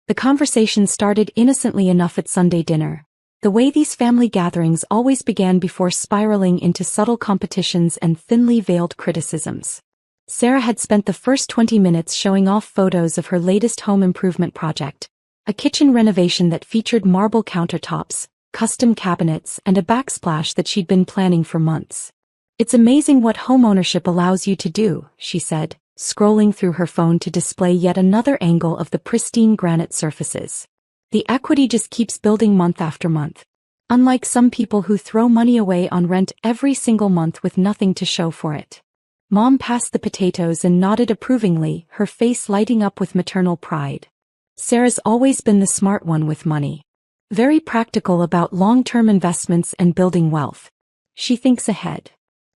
The conversation started innocently enough at Sunday dinner. The way these family gatherings always began before spiraling into subtle competitions and thinly veiled criticisms. Sarah had spent the first 20 minutes showing off photos of her latest home improvement project, a kitchen renovation that featured marble countertops, custom cabinets, and a backsplash that she'd been planning for months. "It's amazing what homeownership allows you to do," she said, scrolling through her phone to display yet another angle of the pristine granite surfaces. "The equity just keeps building month after month. Unlike some people who throw money away on rent every single month with nothing to show for it." Mom passed the potatoes and nodded approvingly, her face lighting up with maternal pride. Sarah's always been the smart one with money. Very practical about long-term investments and building wealth. She thinks ahead.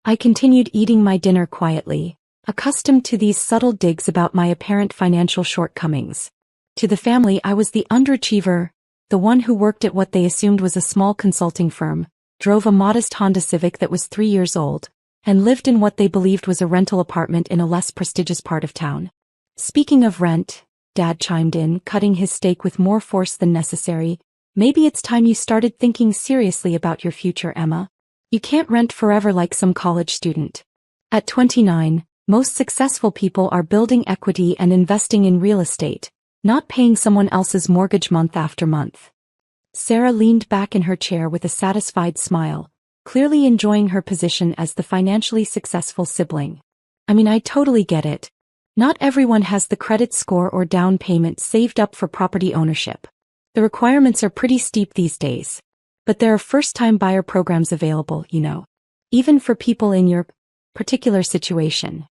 I continued eating my dinner quietly, accustomed to these subtle digs about my apparent financial shortcomings. To the family, I was the underachiever, the one who worked at what they assumed was a small consulting firm, drove a modest Honda Civic that was 3 years old, and lived in what they believed was a rental apartment in a less prestigious part of town. "Speaking of rent," Dad chimed in, cutting his steak with more force than necessary, "maybe it's time you started thinking seriously about your future, Emma. You can't rent forever like some college student. At 29, most successful people are building equity and investing in real estate, not paying someone else's mortgage month after month." Sarah leaned back in her chair with a satisfied smile, clearly enjoying her position as the financially successful sibling. "I mean, I totally get it. Not everyone has the credit score or down payment saved up for property ownership. The requirements are pretty steep these days. But there are first-time buyer programs available, even for people in your particular situation."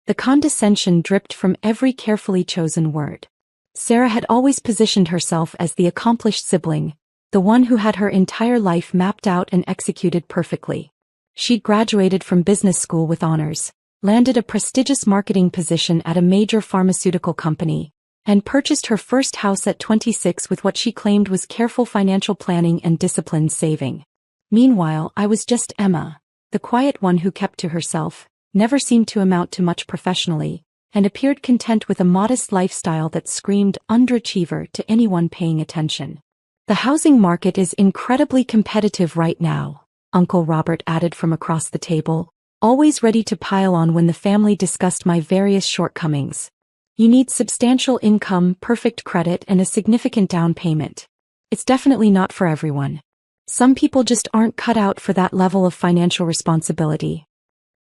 The condescension dripped from every carefully chosen word. Sarah had always positioned herself as the accomplished sibling, the one who had her entire life mapped out and executed perfectly. She'd graduated from business school with honors, landed a prestigious marketing position at a major pharmaceutical company, and purchased her first house at 26 with what she claimed was careful financial planning and disciplined saving. Meanwhile, I was just Emma, the quiet one who kept to herself, never seemed to amount to much professionally, and appeared content with a modest lifestyle that screamed underachiever to anyone paying attention. "The housing market is incredibly competitive right now," Uncle Robert added from across the table, always ready to pile on when the family discussed my various shortcomings. "You need substantial income, perfect credit, and a significant down payment. It's definitely not for everyone. Some people just aren't cut out for that level of financial responsibility."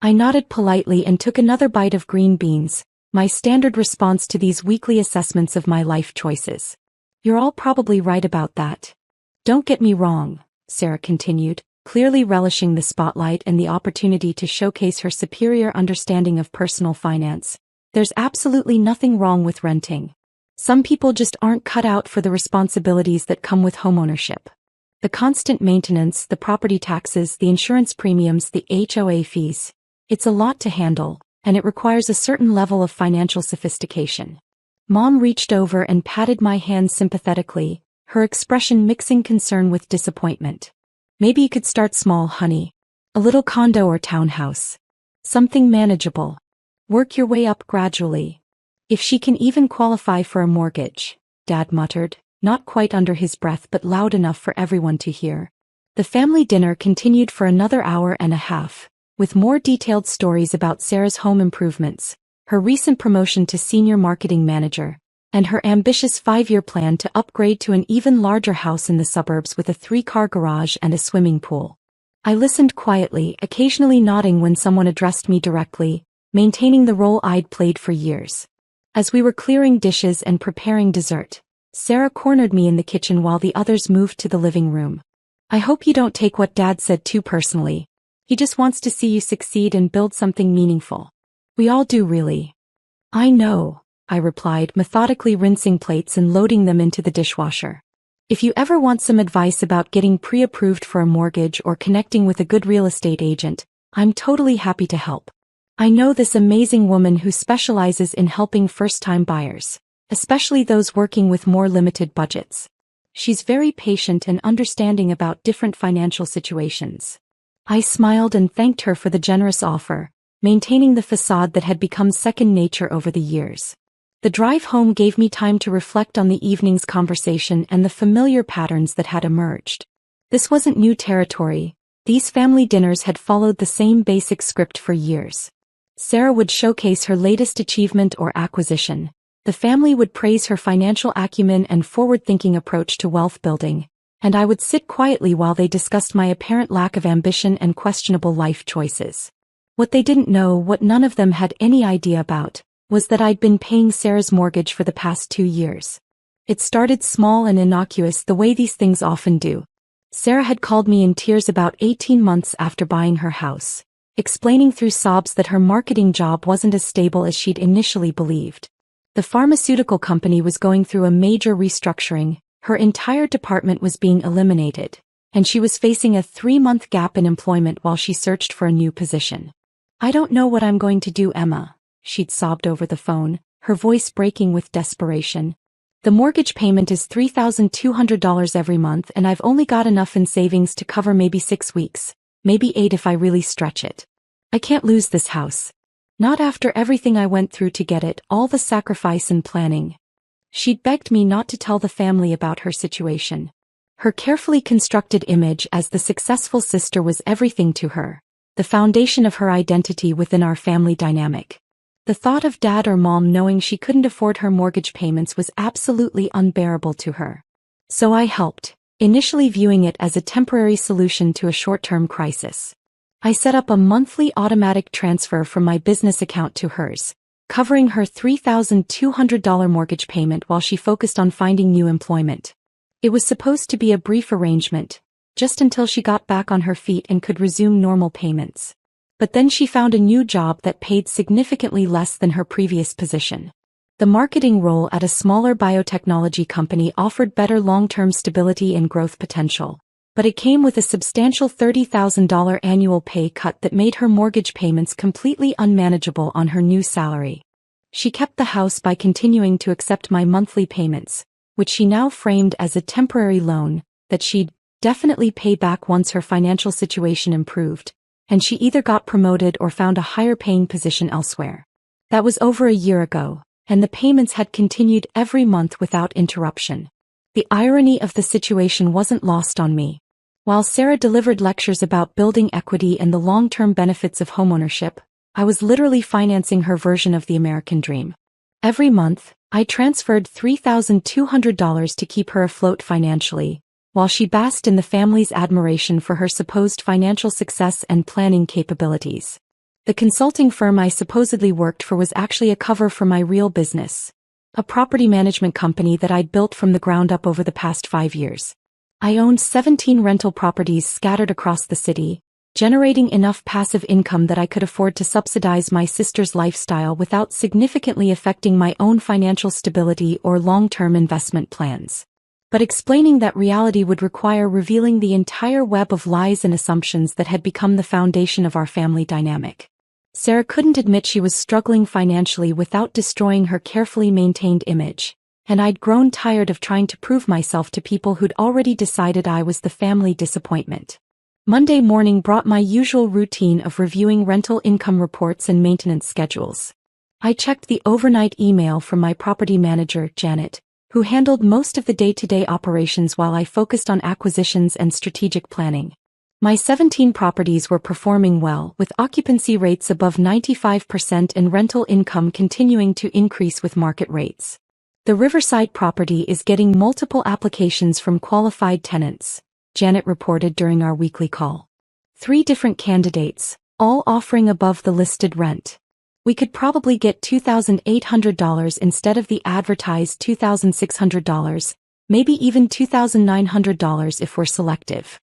I nodded politely and took another bite of green beans, my standard response to these weekly assessments of my life choices. "You're all probably right about that. Don't get me wrong," Sarah continued, clearly relishing the spotlight and the opportunity to showcase her superior understanding of personal finance. "There's absolutely nothing wrong with renting. Some people just aren't cut out for the responsibilities that come with homeownership. The constant maintenance, the property taxes, the insurance premiums, the HOA fees. It's a lot to handle, and it requires a certain level of financial sophistication." Mom reached over and patted my hand sympathetically, her expression mixing concern with disappointment. "Maybe you could start small, honey. A little condo or townhouse. Something manageable. Work your way up gradually. If she can even qualify for a mortgage," Dad muttered, not quite under his breath but loud enough for everyone to hear. The family dinner continued for another hour and a half, with more detailed stories about Sarah's home improvements, her recent promotion to senior marketing manager, and her ambitious 5-year plan to upgrade to an even larger house in the suburbs with a 3-car garage and a swimming pool. I listened quietly, occasionally nodding when someone addressed me directly, maintaining the role I'd played for years. As we were clearing dishes and preparing dessert, Sarah cornered me in the kitchen while the others moved to the living room. "I hope you don't take what Dad said too personally. He just wants to see you succeed and build something meaningful. We all do, really." "I know," I replied, methodically rinsing plates and loading them into the dishwasher. "If you ever want some advice about getting pre-approved for a mortgage or connecting with a good real estate agent, I'm totally happy to help. I know this amazing woman who specializes in helping first-time buyers, especially those working with more limited budgets. She's very patient and understanding about different financial situations." I smiled and thanked her for the generous offer, maintaining the facade that had become second nature over the years. The drive home gave me time to reflect on the evening's conversation and the familiar patterns that had emerged. This wasn't new territory. These family dinners had followed the same basic script for years. Sarah would showcase her latest achievement or acquisition. The family would praise her financial acumen and forward-thinking approach to wealth building, and I would sit quietly while they discussed my apparent lack of ambition and questionable life choices. What they didn't know, what none of them had any idea about, was that I'd been paying Sarah's mortgage for the past 2 years. It started small and innocuous the way these things often do. Sarah had called me in tears about 18 months after buying her house, explaining through sobs that her marketing job wasn't as stable as she'd initially believed. The pharmaceutical company was going through a major restructuring, her entire department was being eliminated, and she was facing a 3-month gap in employment while she searched for a new position. "I don't know what I'm going to do, Emma," she'd sobbed over the phone, her voice breaking with desperation. "The mortgage payment is $3,200 every month and I've only got enough in savings to cover maybe 6 weeks, maybe 8 if I really stretch it. I can't lose this house. Not after everything I went through to get it, all the sacrifice and planning." She'd begged me not to tell the family about her situation. Her carefully constructed image as the successful sister was everything to her, the foundation of her identity within our family dynamic. The thought of dad or mom knowing she couldn't afford her mortgage payments was absolutely unbearable to her. So I helped, initially viewing it as a temporary solution to a short-term crisis. I set up a monthly automatic transfer from my business account to hers, covering her $3,200 mortgage payment while she focused on finding new employment. It was supposed to be a brief arrangement, just until she got back on her feet and could resume normal payments. But then she found a new job that paid significantly less than her previous position. The marketing role at a smaller biotechnology company offered better long-term stability and growth potential, but it came with a substantial $30,000 annual pay cut that made her mortgage payments completely unmanageable on her new salary. She kept the house by continuing to accept my monthly payments, which she now framed as a temporary loan that she'd definitely pay back once her financial situation improved, and she either got promoted or found a higher-paying position elsewhere. That was over a year ago, and the payments had continued every month without interruption. The irony of the situation wasn't lost on me. While Sarah delivered lectures about building equity and the long-term benefits of homeownership, I was literally financing her version of the American dream. Every month, I transferred $3,200 to keep her afloat financially, while she basked in the family's admiration for her supposed financial success and planning capabilities. The consulting firm I supposedly worked for was actually a cover for my real business, a property management company that I'd built from the ground up over the past 5 years. I owned 17 rental properties scattered across the city, generating enough passive income that I could afford to subsidize my sister's lifestyle without significantly affecting my own financial stability or long-term investment plans. But explaining that reality would require revealing the entire web of lies and assumptions that had become the foundation of our family dynamic. Sarah couldn't admit she was struggling financially without destroying her carefully maintained image, and I'd grown tired of trying to prove myself to people who'd already decided I was the family disappointment. Monday morning brought my usual routine of reviewing rental income reports and maintenance schedules. I checked the overnight email from my property manager, Janet, who handled most of the day-to-day operations while I focused on acquisitions and strategic planning. My 17 properties were performing well, with occupancy rates above 95% and rental income continuing to increase with market rates. The Riverside property is getting multiple applications from qualified tenants, Janet reported during our weekly call. 3 different candidates, all offering above the listed rent. We could probably get $2,800 instead of the advertised $2,600, maybe even $2,900 if we're selective.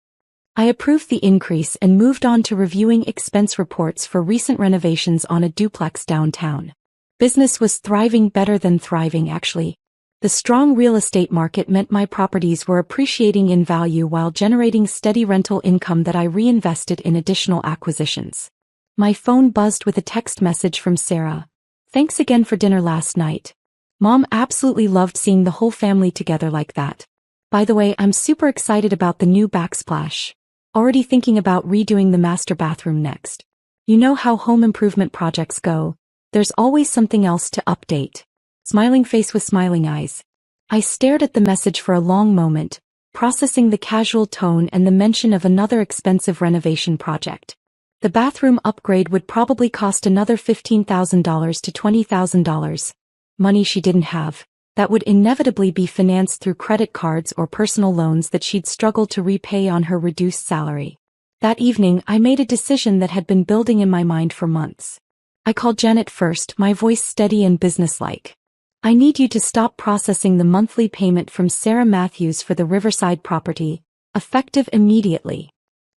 I approved the increase and moved on to reviewing expense reports for recent renovations on a duplex downtown. Business was thriving, better than thriving actually. The strong real estate market meant my properties were appreciating in value while generating steady rental income that I reinvested in additional acquisitions. My phone buzzed with a text message from Sarah. "Thanks again for dinner last night. Mom absolutely loved seeing the whole family together like that. By the way, I'm super excited about the new backsplash. Already thinking about redoing the master bathroom next. You know how home improvement projects go, there's always something else to update. Smiling face with smiling eyes. I stared at the message for a long moment, processing the casual tone and the mention of another expensive renovation project. The bathroom upgrade would probably cost another $15,000 to $20,000. Money she didn't have, that would inevitably be financed through credit cards or personal loans that she'd struggle to repay on her reduced salary. That evening, I made a decision that had been building in my mind for months. I called Janet first, my voice steady and businesslike. I need you to stop processing the monthly payment from Sarah Matthews for the Riverside property, effective immediately.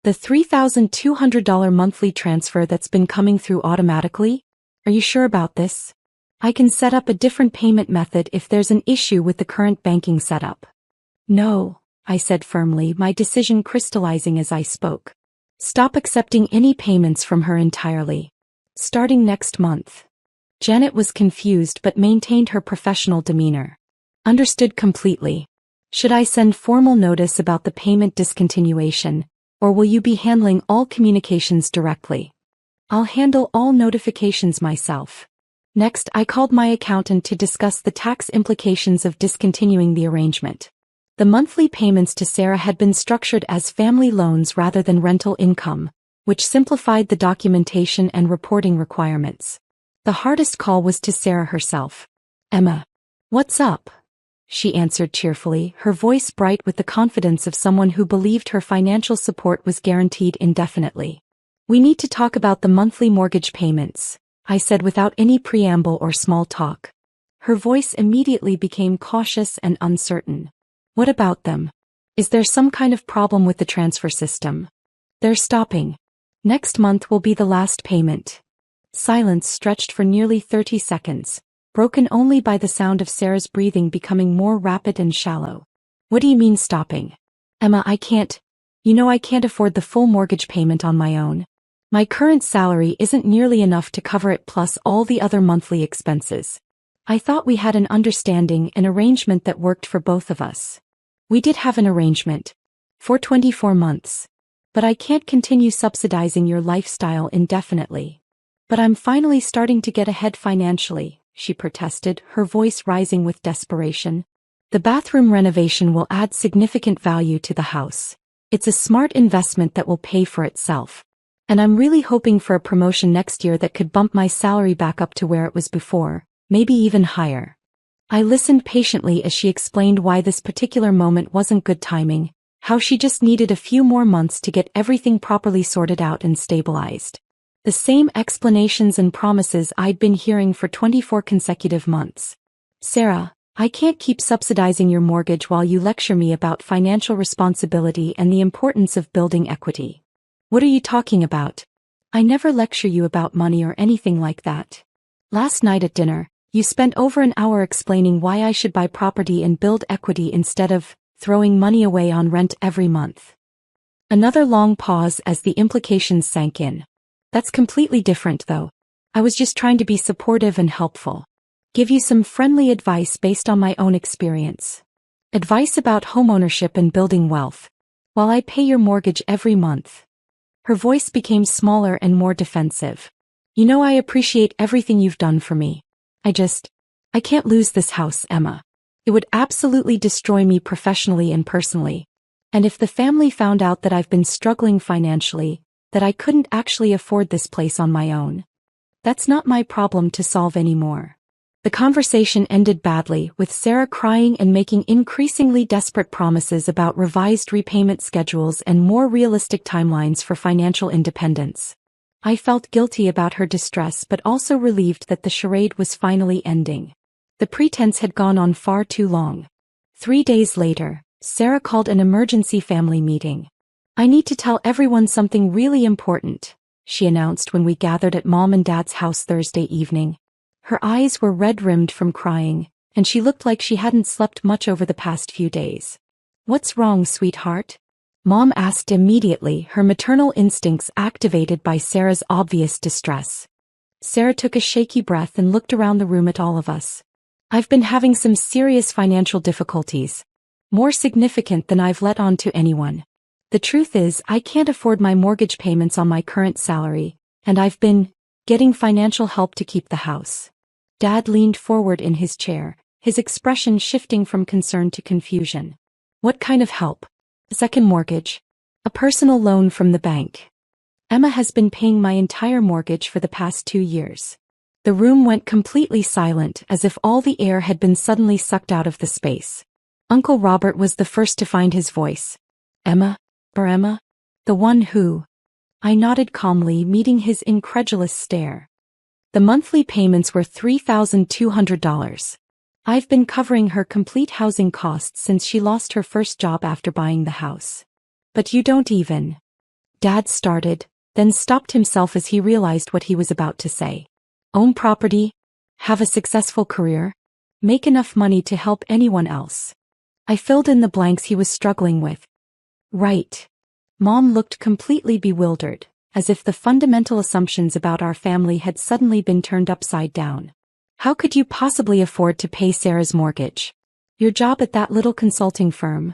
The $3,200 monthly transfer that's been coming through automatically? Are you sure about this? I can set up a different payment method if there's an issue with the current banking setup. No, I said firmly, my decision crystallizing as I spoke. Stop accepting any payments from her entirely. Starting next month. Janet was confused but maintained her professional demeanor. Understood completely. Should I send formal notice about the payment discontinuation, or will you be handling all communications directly? I'll handle all notifications myself. Next, I called my accountant to discuss the tax implications of discontinuing the arrangement. The monthly payments to Sarah had been structured as family loans rather than rental income, which simplified the documentation and reporting requirements. The hardest call was to Sarah herself. Emma. What's up? She answered cheerfully, her voice bright with the confidence of someone who believed her financial support was guaranteed indefinitely. We need to talk about the monthly mortgage payments, I said without any preamble or small talk. Her voice immediately became cautious and uncertain. What about them? Is there some kind of problem with the transfer system? They're stopping. Next month will be the last payment. Silence stretched for nearly 30 seconds, broken only by the sound of Sarah's breathing becoming more rapid and shallow. What do you mean stopping? Emma, I can't afford the full mortgage payment on my own. My current salary isn't nearly enough to cover it plus all the other monthly expenses. I thought we had an understanding, an arrangement that worked for both of us. We did have an arrangement. For 24 months. But I can't continue subsidizing your lifestyle indefinitely. But I'm finally starting to get ahead financially, she protested, her voice rising with desperation. The bathroom renovation will add significant value to the house. It's a smart investment that will pay for itself. And I'm really hoping for a promotion next year that could bump my salary back up to where it was before, maybe even higher. I listened patiently as she explained why this particular moment wasn't good timing, how she just needed a few more months to get everything properly sorted out and stabilized. The same explanations and promises I'd been hearing for 24 consecutive months. Sarah, I can't keep subsidizing your mortgage while you lecture me about financial responsibility and the importance of building equity. What are you talking about? I never lecture you about money or anything like that. Last night at dinner, you spent over an hour explaining why I should buy property and build equity instead of throwing money away on rent every month. Another long pause as the implications sank in. That's completely different though. I was just trying to be supportive and helpful. Give you some friendly advice based on my own experience. Advice about homeownership and building wealth, while I pay your mortgage every month. Her voice became smaller and more defensive. You know I appreciate everything you've done for me. I can't lose this house, Emma. It would absolutely destroy me professionally and personally. And if the family found out that I've been struggling financially, that I couldn't actually afford this place on my own. That's not my problem to solve anymore. The conversation ended badly, with Sarah crying and making increasingly desperate promises about revised repayment schedules and more realistic timelines for financial independence. I felt guilty about her distress but also relieved that the charade was finally ending. The pretense had gone on far too long. 3 days later, Sarah called an emergency family meeting. I need to tell everyone something really important, she announced when we gathered at Mom and Dad's house Thursday evening. Her eyes were red-rimmed from crying, and she looked like she hadn't slept much over the past few days. What's wrong, sweetheart? Mom asked immediately, her maternal instincts activated by Sarah's obvious distress. Sarah took a shaky breath and looked around the room at all of us. I've been having some serious financial difficulties. More significant than I've let on to anyone. The truth is, I can't afford my mortgage payments on my current salary, and I've been getting financial help to keep the house. Dad leaned forward in his chair, his expression shifting from concern to confusion. What kind of help? A second mortgage? A personal loan from the bank? Emma has been paying my entire mortgage for the past 2 years. The room went completely silent, as if all the air had been suddenly sucked out of the space. Uncle Robert was the first to find his voice. Emma? Emma? The one who? I nodded calmly, meeting his incredulous stare. The monthly payments were $3,200. I've been covering her complete housing costs since she lost her first job after buying the house. But you don't even. Dad started, then stopped himself as he realized what he was about to say. Own property? Have a successful career? Make enough money to help anyone else? I filled in the blanks he was struggling with. Right. Mom looked completely bewildered, as if the fundamental assumptions about our family had suddenly been turned upside down. How could you possibly afford to pay Sarah's mortgage? Your job at that little consulting firm?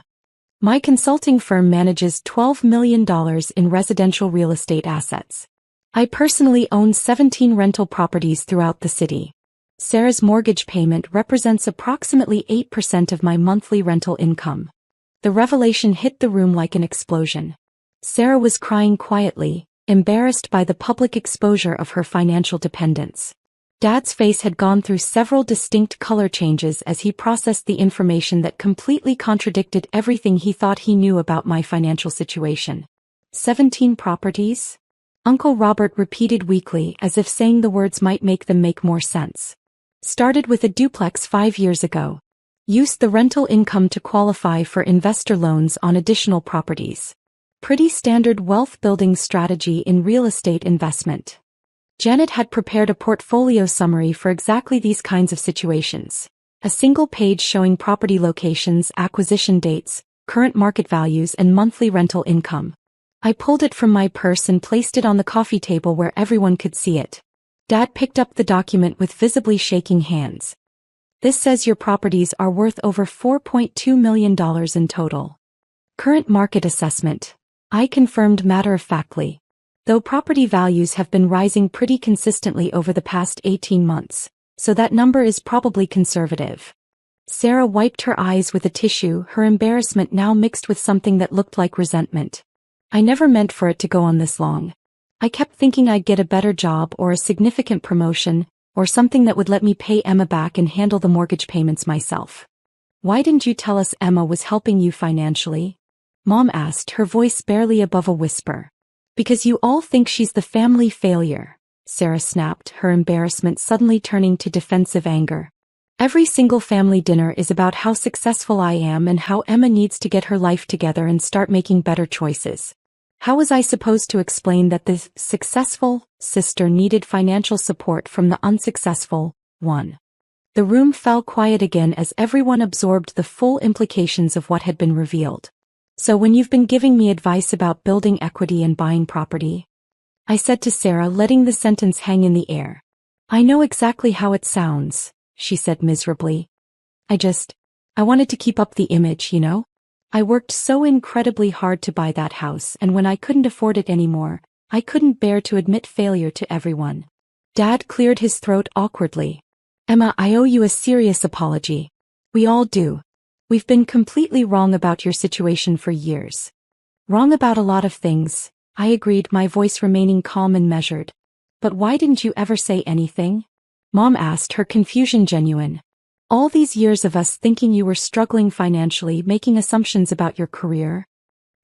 My consulting firm manages $12 million in residential real estate assets. I personally own 17 rental properties throughout the city. Sarah's mortgage payment represents approximately 8% of my monthly rental income. The revelation hit the room like an explosion. Sarah was crying quietly, embarrassed by the public exposure of her financial dependence. Dad's face had gone through several distinct color changes as he processed the information that completely contradicted everything he thought he knew about my financial situation. 17 properties? Uncle Robert repeated weakly, as if saying the words might make them make more sense. Started with a duplex 5 years ago. Used the rental income to qualify for investor loans on additional properties. Pretty standard wealth-building strategy in real estate investment. Janet had prepared a portfolio summary for exactly these kinds of situations. A single page showing property locations, acquisition dates, current market values, and monthly rental income. I pulled it from my purse and placed it on the coffee table where everyone could see it. Dad picked up the document with visibly shaking hands. This says your properties are worth over $4.2 million in total. Current market assessment. I confirmed matter-of-factly. Though property values have been rising pretty consistently over the past 18 months, so that number is probably conservative. Sarah wiped her eyes with a tissue, her embarrassment now mixed with something that looked like resentment. I never meant for it to go on this long. I kept thinking I'd get a better job or a significant promotion, or something that would let me pay Emma back and handle the mortgage payments myself. Why didn't you tell us Emma was helping you financially? Mom asked, her voice barely above a whisper. Because you all think she's the family failure, Sarah snapped, her embarrassment suddenly turning to defensive anger. Every single family dinner is about how successful I am and how Emma needs to get her life together and start making better choices. How was I supposed to explain that the successful sister needed financial support from the unsuccessful one? The room fell quiet again as everyone absorbed the full implications of what had been revealed. So when you've been giving me advice about building equity and buying property? I said to Sarah, letting the sentence hang in the air. I know exactly how it sounds, she said miserably. I wanted to keep up the image, you know? I worked so incredibly hard to buy that house, and when I couldn't afford it anymore, I couldn't bear to admit failure to everyone. Dad cleared his throat awkwardly. Emma, I owe you a serious apology. We all do. We've been completely wrong about your situation for years. Wrong about a lot of things, I agreed, my voice remaining calm and measured. But why didn't you ever say anything? Mom asked, her confusion genuine. All these years of us thinking you were struggling financially, making assumptions about your career?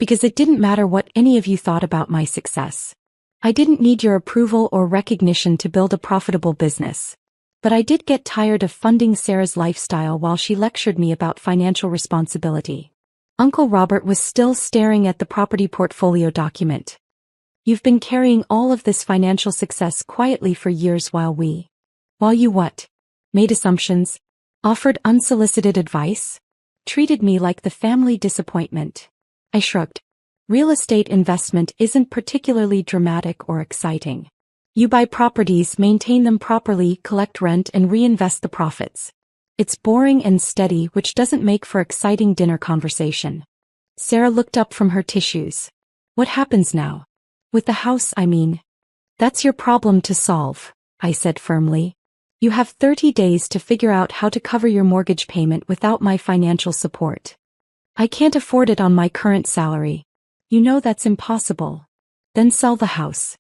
Because it didn't matter what any of you thought about my success. I didn't need your approval or recognition to build a profitable business. But I did get tired of funding Sarah's lifestyle while she lectured me about financial responsibility. Uncle Robert was still staring at the property portfolio document. You've been carrying all of this financial success quietly for years while you what? Made assumptions? Offered unsolicited advice? Treated me like the family disappointment. I shrugged. Real estate investment isn't particularly dramatic or exciting. You buy properties, maintain them properly, collect rent, and reinvest the profits. It's boring and steady, which doesn't make for exciting dinner conversation. Sarah looked up from her tissues. What happens now? With the house, I mean. That's your problem to solve, I said firmly. You have 30 days to figure out how to cover your mortgage payment without my financial support. I can't afford it on my current salary. You know that's impossible. Then sell the house.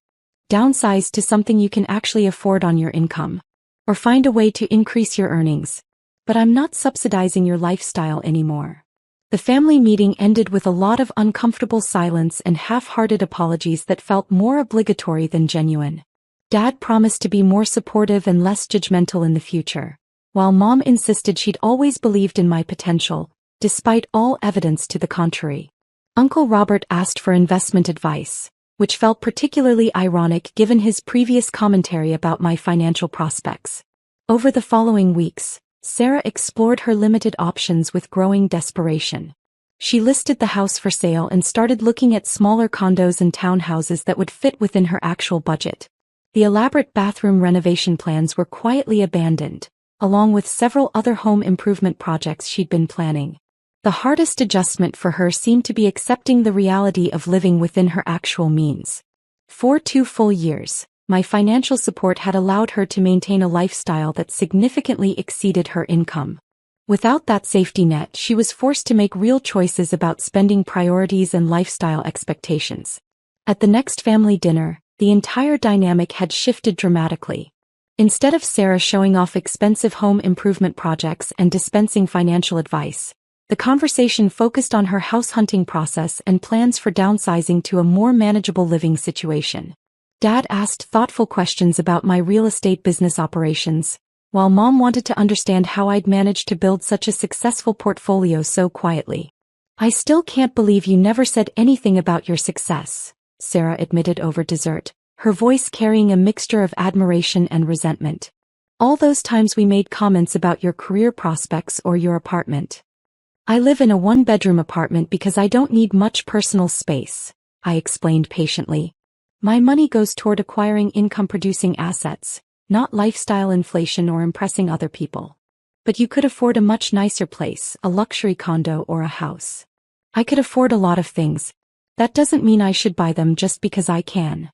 Downsize to something you can actually afford on your income. Or find a way to increase your earnings. But I'm not subsidizing your lifestyle anymore. The family meeting ended with a lot of uncomfortable silence and half-hearted apologies that felt more obligatory than genuine. Dad promised to be more supportive and less judgmental in the future, while Mom insisted she'd always believed in my potential, despite all evidence to the contrary. Uncle Robert asked for investment advice, which felt particularly ironic given his previous commentary about my financial prospects. Over the following weeks, Sarah explored her limited options with growing desperation. She listed the house for sale and started looking at smaller condos and townhouses that would fit within her actual budget. The elaborate bathroom renovation plans were quietly abandoned, along with several other home improvement projects she'd been planning. The hardest adjustment for her seemed to be accepting the reality of living within her actual means. For 2 full years, my financial support had allowed her to maintain a lifestyle that significantly exceeded her income. Without that safety net, she was forced to make real choices about spending priorities and lifestyle expectations. At the next family dinner, the entire dynamic had shifted dramatically. Instead of Sarah showing off expensive home improvement projects and dispensing financial advice, the conversation focused on her house hunting process and plans for downsizing to a more manageable living situation. Dad asked thoughtful questions about my real estate business operations, while Mom wanted to understand how I'd managed to build such a successful portfolio so quietly. I still can't believe you never said anything about your success, Sarah admitted over dessert, her voice carrying a mixture of admiration and resentment. All those times we made comments about your career prospects or your apartment. I live in a 1-bedroom apartment because I don't need much personal space, I explained patiently. My money goes toward acquiring income-producing assets, not lifestyle inflation or impressing other people. But you could afford a much nicer place, a luxury condo or a house. I could afford a lot of things. That doesn't mean I should buy them just because I can.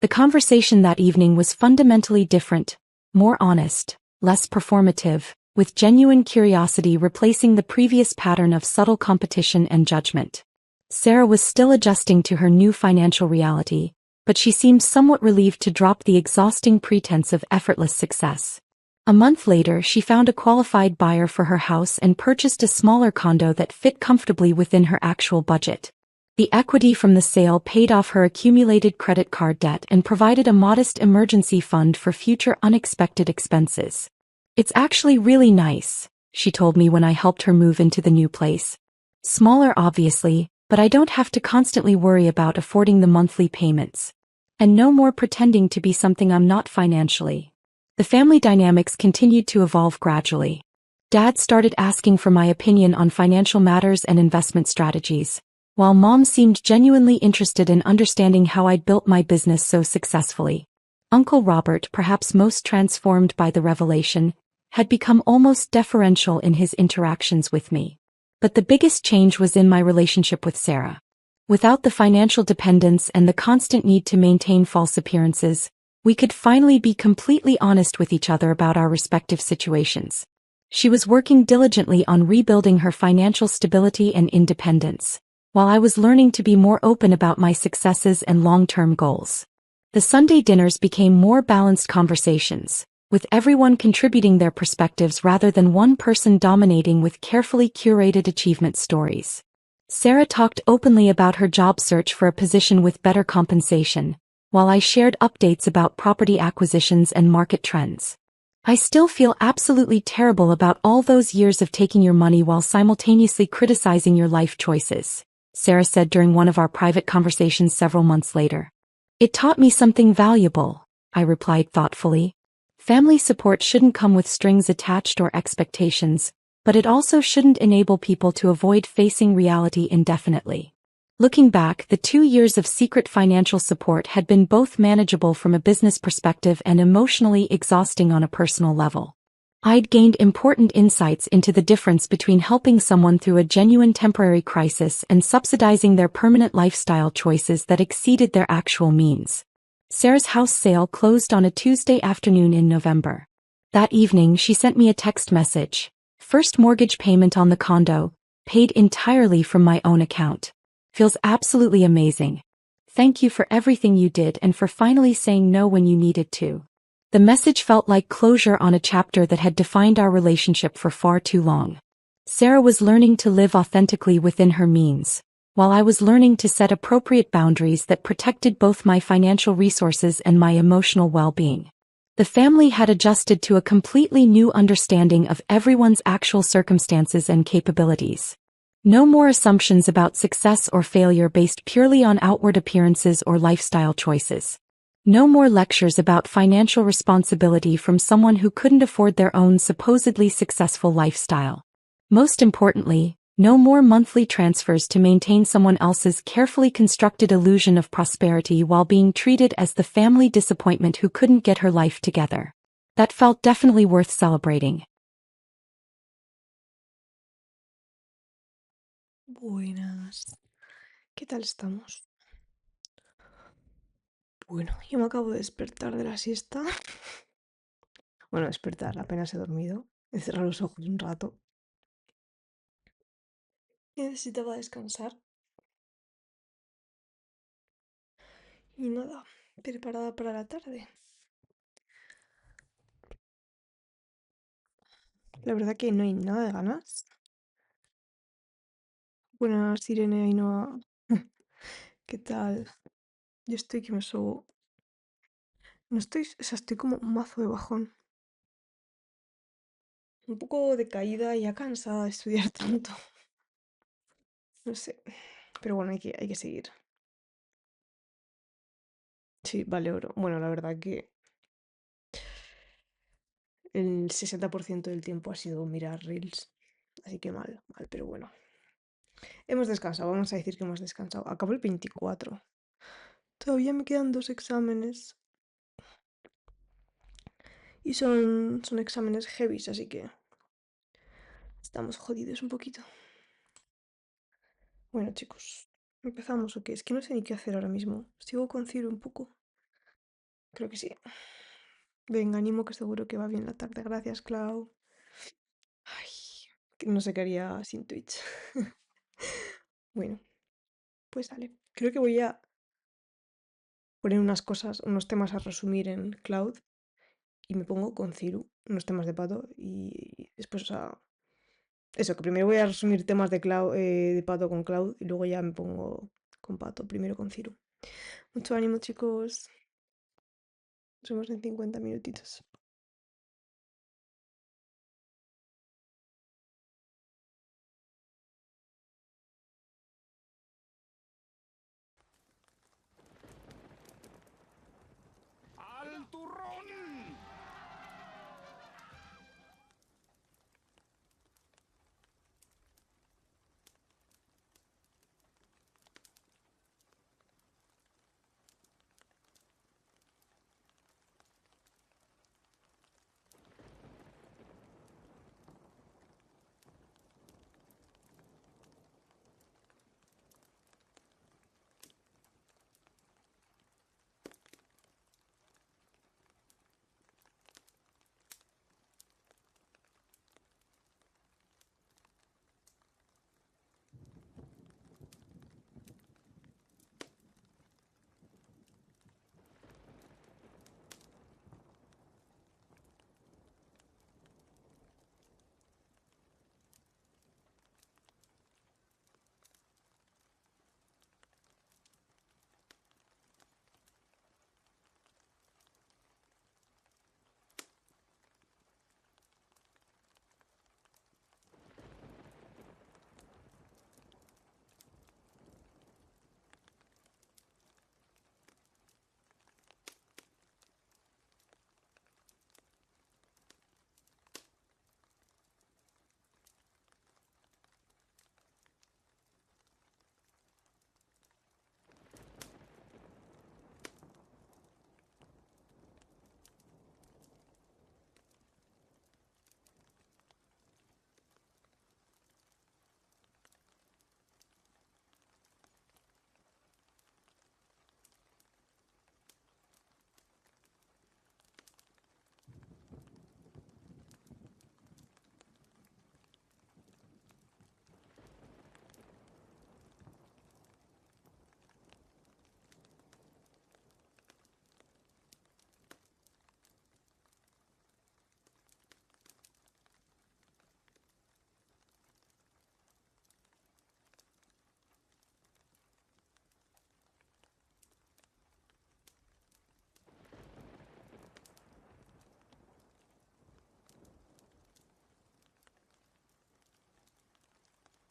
The conversation that evening was fundamentally different, more honest, less performative, with genuine curiosity replacing the previous pattern of subtle competition and judgment. Sarah was still adjusting to her new financial reality, but she seemed somewhat relieved to drop the exhausting pretense of effortless success. A month later, she found a qualified buyer for her house and purchased a smaller condo that fit comfortably within her actual budget. The equity from the sale paid off her accumulated credit card debt and provided a modest emergency fund for future unexpected expenses. It's actually really nice, she told me when I helped her move into the new place. Smaller obviously, but I don't have to constantly worry about affording the monthly payments. And no more pretending to be something I'm not financially. The family dynamics continued to evolve gradually. Dad started asking for my opinion on financial matters and investment strategies, while Mom seemed genuinely interested in understanding how I'd built my business so successfully. Uncle Robert, perhaps most transformed by the revelation, had become almost deferential in his interactions with me. But the biggest change was in my relationship with Sarah. Without the financial dependence and the constant need to maintain false appearances, we could finally be completely honest with each other about our respective situations. She was working diligently on rebuilding her financial stability and independence, while I was learning to be more open about my successes and long-term goals. The Sunday dinners became more balanced conversations, with everyone contributing their perspectives rather than one person dominating with carefully curated achievement stories. Sarah talked openly about her job search for a position with better compensation, while I shared updates about property acquisitions and market trends. I still feel absolutely terrible about all those years of taking your money while simultaneously criticizing your life choices, Sarah said during one of our private conversations several months later. It taught me something valuable, I replied thoughtfully. Family support shouldn't come with strings attached or expectations, but it also shouldn't enable people to avoid facing reality indefinitely. Looking back, the 2 years of secret financial support had been both manageable from a business perspective and emotionally exhausting on a personal level. I'd gained important insights into the difference between helping someone through a genuine temporary crisis and subsidizing their permanent lifestyle choices that exceeded their actual means. Sarah's house sale closed on a Tuesday afternoon in November. That evening she sent me a text message. First mortgage payment on the condo, paid entirely from my own account. Feels absolutely amazing. Thank you for everything you did and for finally saying no when you needed to. The message felt like closure on a chapter that had defined our relationship for far too long. Sarah was learning to live authentically within her means, while I was learning to set appropriate boundaries that protected both my financial resources and my emotional well-being. The family had adjusted to a completely new understanding of everyone's actual circumstances and capabilities. No more assumptions about success or failure based purely on outward appearances or lifestyle choices. No more lectures about financial responsibility from someone who couldn't afford their own supposedly successful lifestyle. Most importantly, no more monthly transfers to maintain someone else's carefully constructed illusion of prosperity while being treated as the family disappointment who couldn't get her life together. That felt definitely worth celebrating. Buenas. ¿Qué tal estamos? Bueno, yo me acabo de despertar de la siesta. Bueno, despertar, apenas he dormido. He cerrado los ojos un rato. Y necesitaba descansar. Y nada, preparada para la tarde. La verdad que no hay nada de ganas. Buenas, Irene, Ainhoa. ¿Qué tal? Yo estoy que me subo. No estoy, o sea, estoy como mazo de bajón. Un poco decaída y ya cansada de estudiar tanto. No sé. Pero bueno, hay que seguir. Sí, vale oro. Bueno, la verdad que el 60% del tiempo ha sido mirar reels. Así que mal, mal, pero bueno. Hemos descansado, vamos a decir que hemos descansado. Acabo el 24. Todavía me quedan dos exámenes. Y son exámenes heavies, así que estamos jodidos un poquito. Bueno, chicos, ¿empezamos o qué? Es que no sé ni qué hacer ahora mismo. Sigo con Ciro un poco. Creo que sí. Venga, animo que seguro que va bien la tarde. Gracias, Clau. Ay, que no sé qué haría sin Twitch. Bueno, pues dale. Creo que voy a poner unas cosas, unos temas a resumir en Cloud y me pongo con Ciru, unos temas de Pato y después, o sea, eso, que primero voy a resumir temas de Pato con Cloud y luego ya me pongo con Pato, primero con Ciru. Mucho ánimo, chicos. Nos vemos en 50 minutitos.